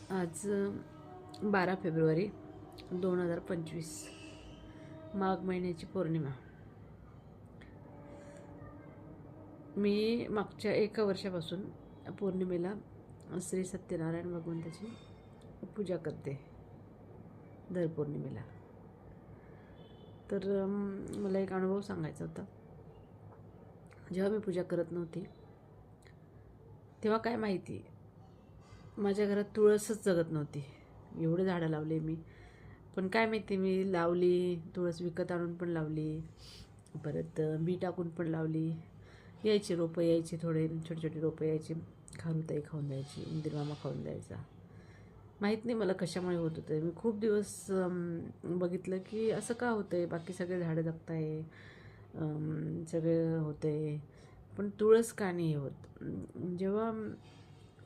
आज 12 फेब्रुवारी 2025 माघ महिन्याची पौर्णिमा. मी मागच्या 1 वर्षापासून पौर्णिमेला श्री सत्यनारायण भगवंताची पूजा करते दर पौर्णिमेला. तर मला एक अनुभव सांगायचा होता. जेव्हा मी पूजा करत नव्हती तेव्हा काय माहिती, माझ्या घरात तुळसच जगत नव्हती. एवढे झाडं लावले मी, पण काय माहिती, मी लावली तुळस, विकत आणून पण लावली, परत बी टाकून पण लावली. यायची रोपं, यायची थोडे छोटे छोटे रोपं यायची. खारुताई खाऊन जायची, उंदीरमामा खाऊन जायचा. माहीत नाही मला कशामुळे होत होतं. मी खूप दिवस बघितलं की असं का होतं आहे. बाकी सगळे झाडं जगत आहे, सगळे होतं आहे, पण तुळस का नाही होत. जेव्हा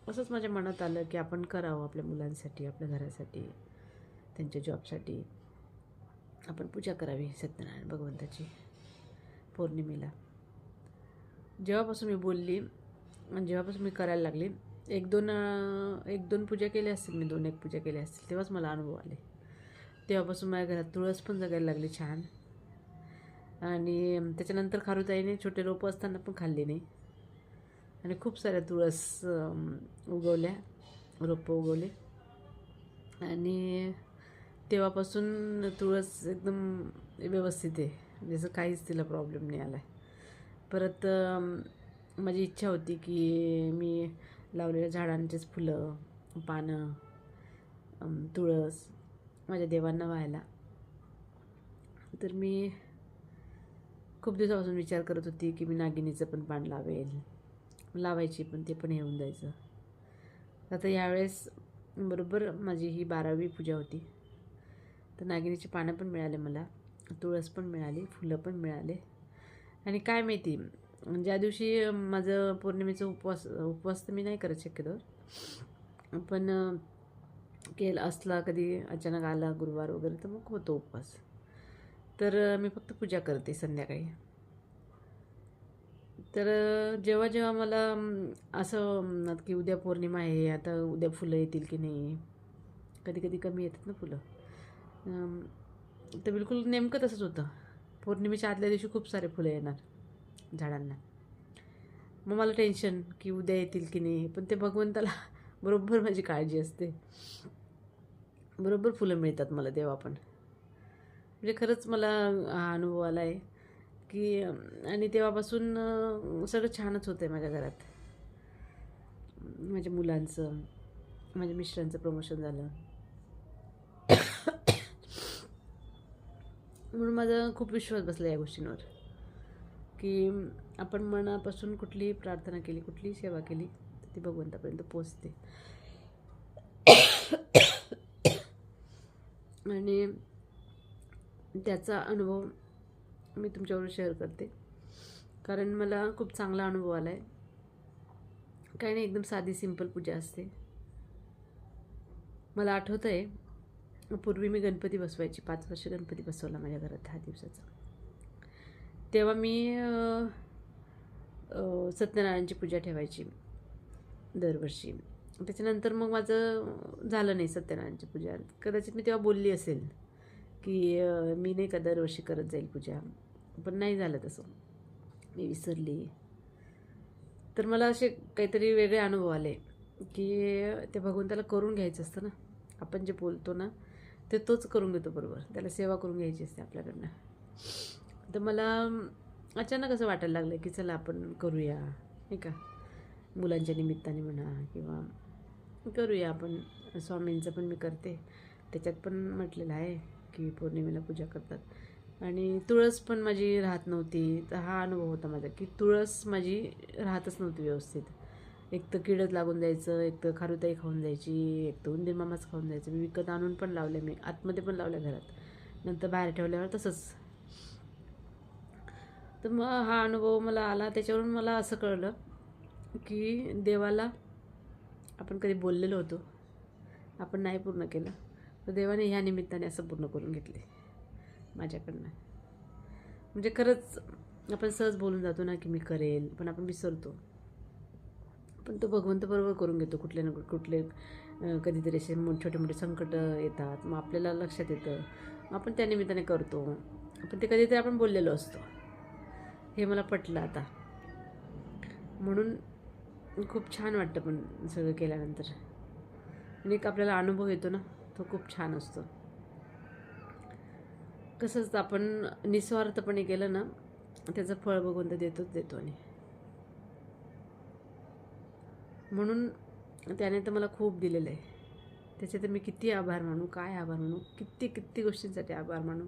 असंच माझ्या मनात आलं की आपण करावं आपल्या मुलांसाठी, आपल्या घरासाठी, त्यांच्या जॉबसाठी आपण पूजा करावी सत्यनारायण भगवंताची पौर्णिमेला. जेव्हापासून मी बोलली आणि जेव्हापासून मी करायला लागली, एक दोन पूजा केल्या असतील मी, 2-1 पूजा केल्या असतील, तेव्हाच मला अनुभव आले. तेव्हापासून माझ्या घरात तुळस पण जगायला लागली छान. आणि त्याच्यानंतर खारुताईने छोटे रोपं असताना पण खाल्ली नाही, आणि खूप साऱ्या तुळस उगवल्या, रोपं उगवले. आणि तेव्हापासून तुळस एकदम व्यवस्थित आहे, जसं काहीच तिला प्रॉब्लेम नाही आला आहे. परत माझी इच्छा होती की मी लावलेल्या झाडांचेच फुलं, पानं, तुळस माझ्या देवांना व्हायला. तर मी खूप दिवसापासून विचार करत होती की मी नागिनीचं पण पान लावायची, पण ते पण येऊन जायचं. आता यावेळेस बरोबर माझी ही 12वी पूजा होती. तर नागिनीची पानं पण मिळाले मला, तुळस पण मिळाली, फुलं पण मिळाले. आणि काय माहिती, ज्या दिवशी माझं पौर्णिमेचा उपवास तर मी नाही करत शक्यतो, पण केला असला कधी अचानक आला गुरुवार वगैरे तर मग होतो उपवास. तर मी फक्त पूजा करते संध्याकाळी. तर जेव्हा जेव्हा मला असं की उद्या पौर्णिमा आहे, आता उद्या फुलं येतील की नाही, कधी कधी कमी येतात ना फुलं, तर बिलकुल नेमकं तसंच होतं. पौर्णिमेच्या आदल्या दिवशी खूप सारे फुलं येणार झाडांना. मग मला टेन्शन की उद्या येतील की नाही, पण ते भगवंताला बरोबर माझी काळजी असते, बरोबर फुलं मिळतात मला तेव्हा पण. म्हणजे खरंच मला हा अनुभव आला आहे की, आणि तेव्हापासून सगळं छानच होतं आहे माझ्या घरात. माझ्या मुलांचं, माझ्या मिस्टरांचं प्रमोशन झालं, म्हणून माझा खूप विश्वास बसला या गोष्टींवर की आपण मनापासून कुठलीही प्रार्थना केली, कुठलीही सेवा केली तर ती भगवंतापर्यंत पोचते. आणि त्याचा अनुभव मी तुमच्याबरोबर शेअर करते, कारण मला खूप चांगला अनुभव आला आहे. काही नाही, एकदम साधी सिंपल पूजा असते. मला आठवतं आहे, पूर्वी मी गणपती बसवायची, 5 वर्ष गणपती बसवला माझ्या घरात 10 दिवसाचा. तेव्हा मी सत्यनारायणची पूजा ठेवायची दरवर्षी. त्याच्यानंतर मग माझं झालं नाही सत्यनारायणची पूजा. कदाचित मी तेव्हा बोलली असेल की मी नाही का दरवर्षी करत जाईल पूजा, पण नाही झालं तसं, मी विसरली. तर मला असे काहीतरी वेगळे अनुभव आले की ते भगवंताला करून घ्यायचं असतं ना, आपण जे बोलतो ना ते तोच करून घेतो बरोबर, त्याला सेवा करून घ्यायची असते आपल्याकडनं. तर मला अचानक असं वाटायला लागलं की चला आपण करूया, नाही का, मुलांच्या निमित्ताने म्हणा, किंवा करूया आपण. स्वामींचं पण मी करते, त्याच्यात पण म्हटलेलं आहे की पौर्णिमेला पूजा करतात. आणि तुळस पण माझी राहत नव्हती. तर हा अनुभव होता माझा की तुळस माझी राहतच नव्हती व्यवस्थित. एक तर किडच लागून जायचं, एक तर खारुताई खाऊन जायची, एक तर उंदीर मामाच खाऊन जायचं. मी विकत आणून पण लावल्या, मी आतमध्ये पण लावल्या घरात, नंतर बाहेर ठेवल्यावर तसंच. तर मग हा अनुभव मला आला. त्याच्यावरून मला असं कळलं की देवाला आपण कधी बोललेलो होतो, आपण नाही पूर्ण केलं, तर देवाने ह्या निमित्ताने असं पूर्ण करून घेतले माझ्याकडनं. म्हणजे खरंच आपण सहज बोलून जातो ना की मी करेल, पण आपण विसरतो. पण तो भगवंत बरोबर करून घेतो कुठले ना कुठले कधीतरी असे छोटे मोठे संकट येतात, मग आपल्याला लक्षात येतं, आपण त्या निमित्ताने करतो. पण ते कधीतरी आपण बोललेलो असतो. हे मला पटलं आता. म्हणून खूप छान वाटतं पण सगळं केल्यानंतर. आणि एक आपल्याला अनुभव येतो ना, तो खूप छान असतो. कसंच आपण निस्वार्थपणे केलं ना, त्याचं फळ बघून तर देतो. आणि म्हणून त्याने तर मला खूप दिलेलं आहे. त्याचे तर मी किती आभार मानू, काय आभार मानू, किती गोष्टींसाठी आभार मानू.